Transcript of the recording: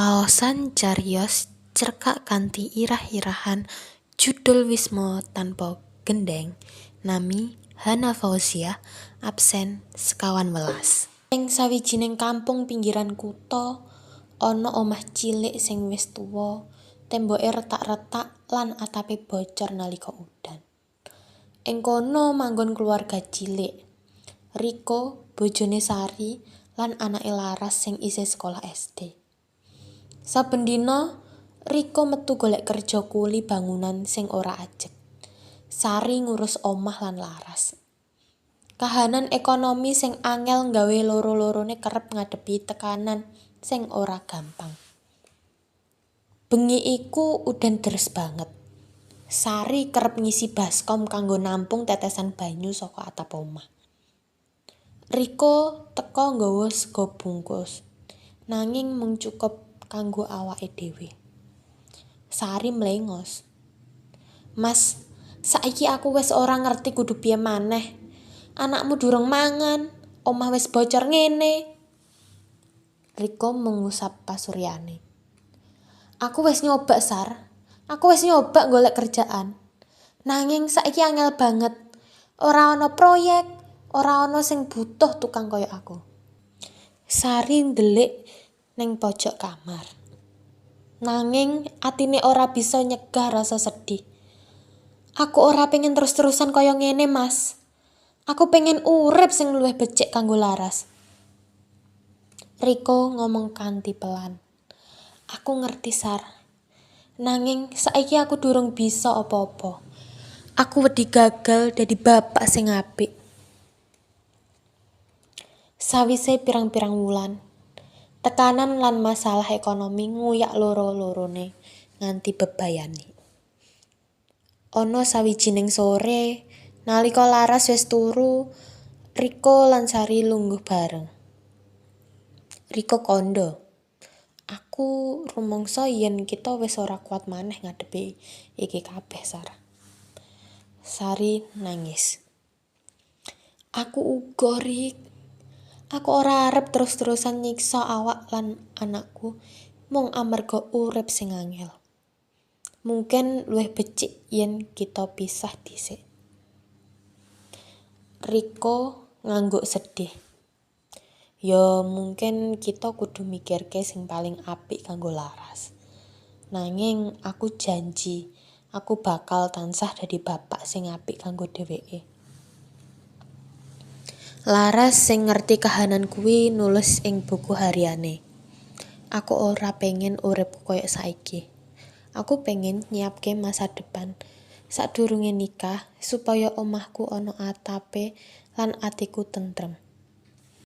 Waosan cariyos cerkak kanthi irah-irahan judul Wisma Tanpa Gendeng nami Hana Fauziah absen sekawan welas. Ing sawijining kampung pinggiran kutha ana omah cilik sing wis tuwa, temboke retak-retak lan atape bocor nalika udan. Ing kono manggon keluarga cilik. Riko, bojone Sari, lan anake Laras sing isih sekolah SD. Saben dina Riko metu golek kerja kuli bangunan sing ora ajeg. Sari ngurus omah lan Laras. Kahanan ekonomi sing angel nggawe loro-lorone kerep ngadepi tekanan sing ora gampang. Bengi iku udan deres banget. Sari kerep ngisi baskom kanggo nampung tetesan banyu saka atap omah. Riko teka nggawa sego bungkus, nanging mung cukup kanggo awake dhewe. Sari mlengos. "Mas, saiki aku wis ora ngerti kudu piye maneh. Anakmu durung mangan, omah wis bocor ngene." Riko mengusap pasuryane. "Aku wis nyoba, Sar. Aku wis nyoba golek kerjaan. Nanging saiki angel banget. Ora ana proyek, ora ana sing butuh tukang kaya aku." Sari ndelik ning pojok kamar. Nanging atine ora bisa nyegah rasa sedih. "Aku ora pengen terus-terusan kaya ngene, Mas. Aku pengen urip sing luwih becik kanggo Laras." Riko ngomong kanthi pelan. "Aku ngerti, Sar. Nanging saiki aku durung bisa apa-apa. Aku wedi gagal dadi bapak sing apik." Sawise pirang-pirang wulan, tekanan lan masalah ekonomi nguyak loro-lorone nganti bebayani. Ana sawijining sore, nalika Laras wis turu, Riko lan Sari lungguh bareng. Riko kandha, "Aku rumangsa yen kita wis ora kuat maneh ngadepi iki kabeh, Sar." Sari nangis. "Aku uga, Rik. Aku ora arep terus-terusan nyiksa awak lan anakku mung amarga urip sing angel. Mungkin luwih becik yen kita pisah dhisik." Riko ngangguk sedih. "Ya mungkin kita kudu mikirke sing paling apik kanggo Laras. Nanging aku janji, aku bakal tansah dadi bapak sing apik kanggo dheweke." Laras sing ngerti kahanan kuwi nulis ing buku hariane. "Aku ora pengen uripku koyo saiki. Aku pengen nyiapke masa depan sadurunge nikah supaya omahku ana atape lan atiku tentrem."